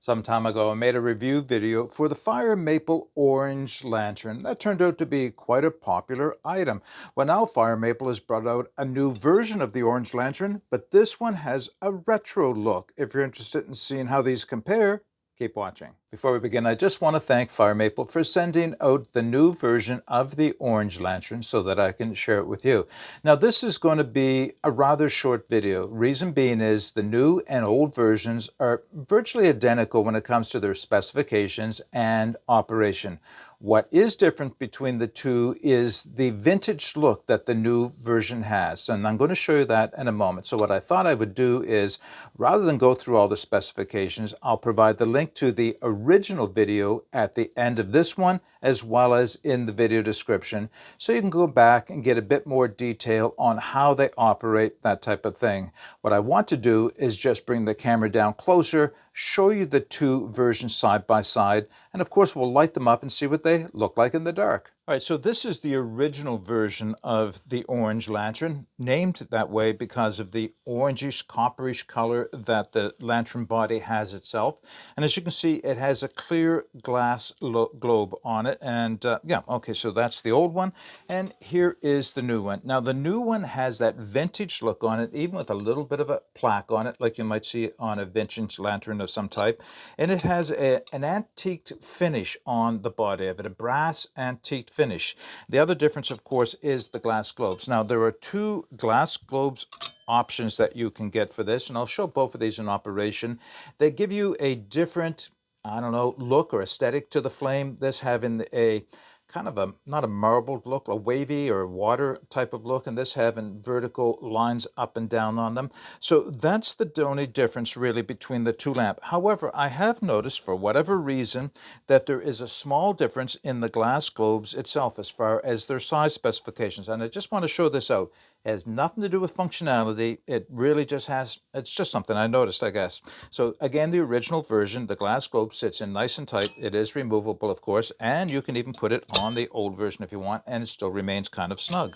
Some time ago, I made a review video for the Fire Maple Orange Lantern. That turned out to be quite a popular item. Well, now Fire Maple has brought out a new version of the Orange Lantern, but this one has a retro look. If you're interested in seeing how these compare, keep watching. Before we begin, I just want to thank Fire Maple for sending out the new version of the Orange Lantern so that I can share it with you. Now, this is going to be a rather short video. Reason being is the new and old versions are virtually identical when it comes to their specifications and operation. What is different between the two is the vintage look that the new version has, and I'm going to show you that in a moment. So what I thought I would do is, rather than go through all the specifications, I'll provide the link to the original video at the end of this one, as well as in the video description, so you can go back and get a bit more detail on how they operate, that type of thing. What I want to do is just bring the camera down closer, show you the two versions side by side, and of course we'll light them up and see what they look like in the dark. All right, so this is the original version of the Orange Lantern, named that way because of the orangish, copperish color that the lantern body has itself. And as you can see, it has a clear glass globe on it. And yeah, okay, so that's the old one. And here is the new one. Now, the new one has that vintage look on it, even with a little bit of a plaque on it, like you might see on a vintage lantern of some type. And it has an antiqued finish on the body of it, a brass antiqued finish. The other difference, of course, is the glass globes. Now, there are two glass globes options that you can get for this, and I'll show both of these in operation. They give you a different, I don't know, look or aesthetic to the flame. This having a kind of a, not a marbled look, a wavy or water type of look, and this having vertical lines up and down on them. So that's the only difference really between the two lamps. However, I have noticed for whatever reason that there is a small difference in the glass globes itself as far as their size specifications, and I just want to show this out. It has nothing to do with functionality. It really just has, it's just something I noticed, I guess. So again, the original version, the glass globe sits in nice and tight. It is removable, of course, and you can even put it on the old version if you want, and it still remains kind of snug.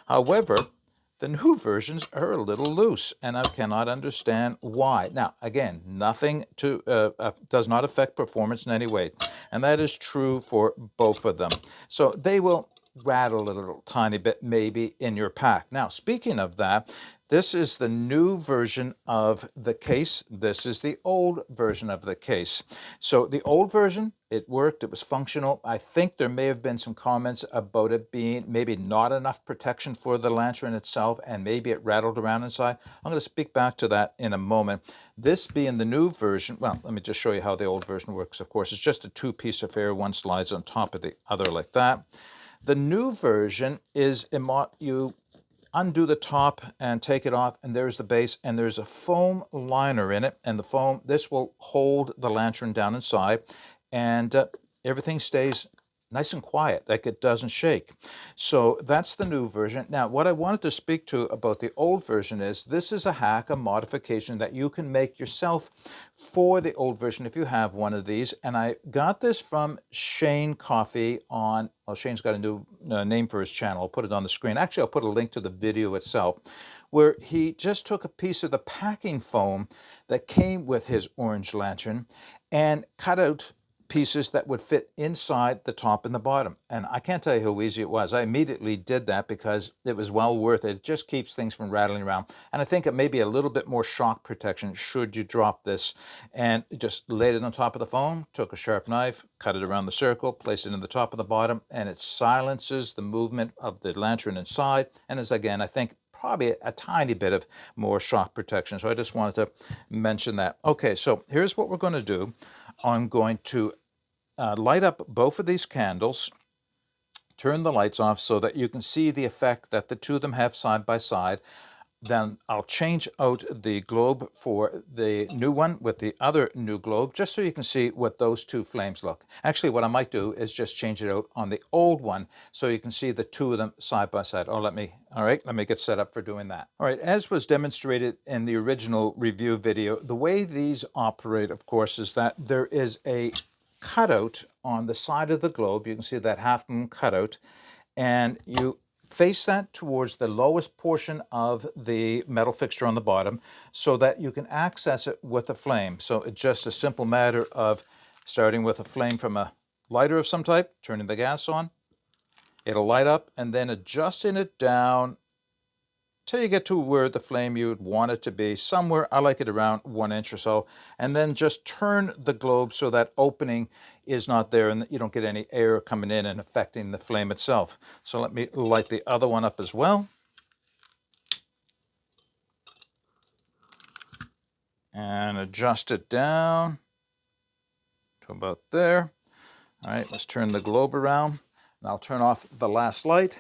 However, the new versions are a little loose, and I cannot understand why. Now, again, nothing does not affect performance in any way, and that is true for both of them. So they will rattle a little tiny bit maybe in your pack. Now, speaking of that, this is the new version of the case. This is the old version of the case. So the old version, it worked, it was functional. I think there may have been some comments about it being maybe not enough protection for the lantern itself, and maybe it rattled around inside. I'm going to speak back to that in a moment. This being the new version, well, let me just show you how the old version works, of course. It's just a two-piece affair. One slides on top of the other like that. The new version is you undo the top and take it off, and there's the base, and there's a foam liner in it, and the foam, this will hold the lantern down inside, and everything stays nice and quiet, like it doesn't shake. So that's the new version. Now, what I wanted to speak to about the old version is this is a hack, a modification that you can make yourself for the old version if you have one of these. And I got this from Shane Coffee on, well, Shane's got a new name for his channel. I'll put it on the screen. Actually, I'll put a link to the video itself, where he just took a piece of the packing foam that came with his orange lantern and cut out pieces that would fit inside the top and the bottom. And I can't tell you how easy it was. I immediately did that because it was well worth it. It just keeps things from rattling around. And I think it may be a little bit more shock protection should you drop this. And just laid it on top of the foam, took a sharp knife, cut it around the circle, placed it in the top and the bottom, and it silences the movement of the lantern inside. And is, again, I think, probably a tiny bit of more shock protection. So I just wanted to mention that. Okay, so here's what we're going to do. I'm going to light up both of these candles, turn the lights off so that you can see the effect that the two of them have side by side. Then I'll change out the globe for the new one with the other new globe, just so you can see what those two flames look. Actually, what I might do is just change it out on the old one so you can see the two of them side by side. Oh, let me get set up for doing that. All right, as was demonstrated in the original review video, the way these operate, of course, is that there is a cutout on the side of the globe. You can see that half moon cutout, and you face that towards the lowest portion of the metal fixture on the bottom so that you can access it with a flame. So it's just a simple matter of starting with a flame from a lighter of some type, turning the gas on, it'll light up, and then adjusting it down till you get to where the flame you would want it to be, somewhere, I like it around 1 inch or so, and then just turn the globe so that opening is not there and you don't get any air coming in and affecting the flame itself. So let me light the other one up as well. And adjust it down to about there. All right, let's turn the globe around, and I'll turn off the last light.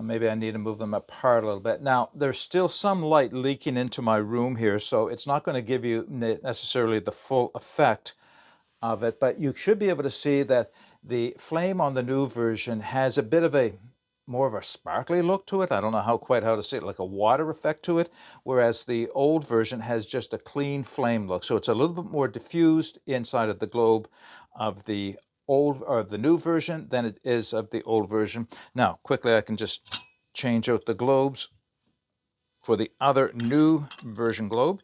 Maybe I need to move them apart a little bit. Now, there's still some light leaking into my room here, so it's not going to give you necessarily the full effect of it, but you should be able to see that the flame on the new version has a bit of a more of a sparkly look to it. I don't know quite how to say it, like a water effect to it, whereas the old version has just a clean flame look. So it's a little bit more diffused inside of the globe of the old or the new version than it is of the old version. Now, quickly, I can just change out the globes for the other new version globe.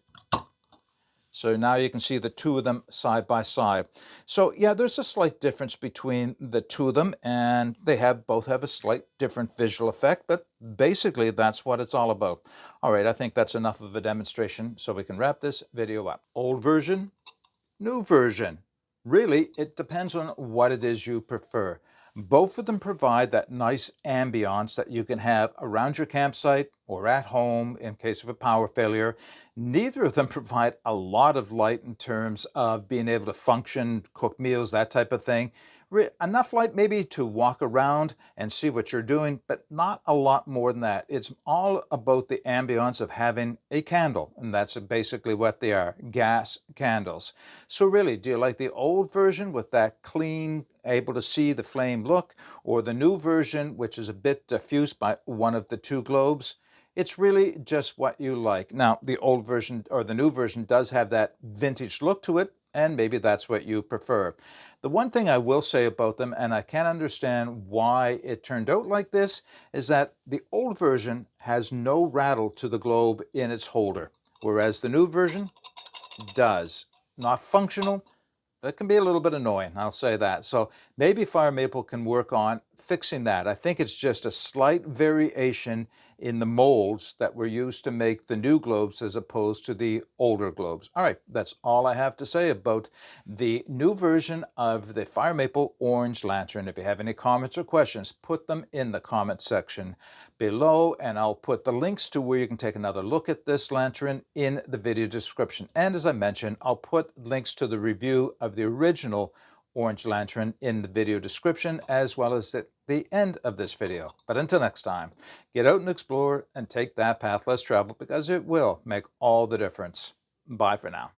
So now you can see the two of them side by side. So yeah, there's a slight difference between the two of them, and they both have a slight different visual effect, but basically that's what it's all about. All right, I think that's enough of a demonstration, so we can wrap this video up. Old version, new version. Really, it depends on what it is you prefer. Both of them provide that nice ambiance that you can have around your campsite or at home in case of a power failure. Neither of them provide a lot of light in terms of being able to function, cook meals, that type of thing. Enough light maybe to walk around and see what you're doing, but not a lot more than that. It's all about the ambiance of having a candle, and that's basically what they are, gas candles. So really, do you like the old version with that clean, able to see the flame look, or the new version, which is a bit diffused by one of the two globes? It's really just what you like. Now, the old version or the new version does have that vintage look to it, and maybe that's what you prefer. The one thing I will say about them, and I can't understand why it turned out like this, is that the old version has no rattle to the globe in its holder, whereas the new version does. Not functional. That can be a little bit annoying, I'll say that. So maybe Fire Maple can work on fixing that. I think it's just a slight variation in the molds that were used to make the new globes as opposed to the older globes. All right, that's all I have to say about the new version of the Fire Maple Orange Lantern. If you have any comments or questions, put them in the comment section below, and I'll put the links to where you can take another look at this lantern in the video description. And as I mentioned, I'll put links to the review of the original Orange Lantern in the video description, as well as at the end of this video. But until next time, get out and explore and take that path less traveled, because it will make all the difference. Bye for now.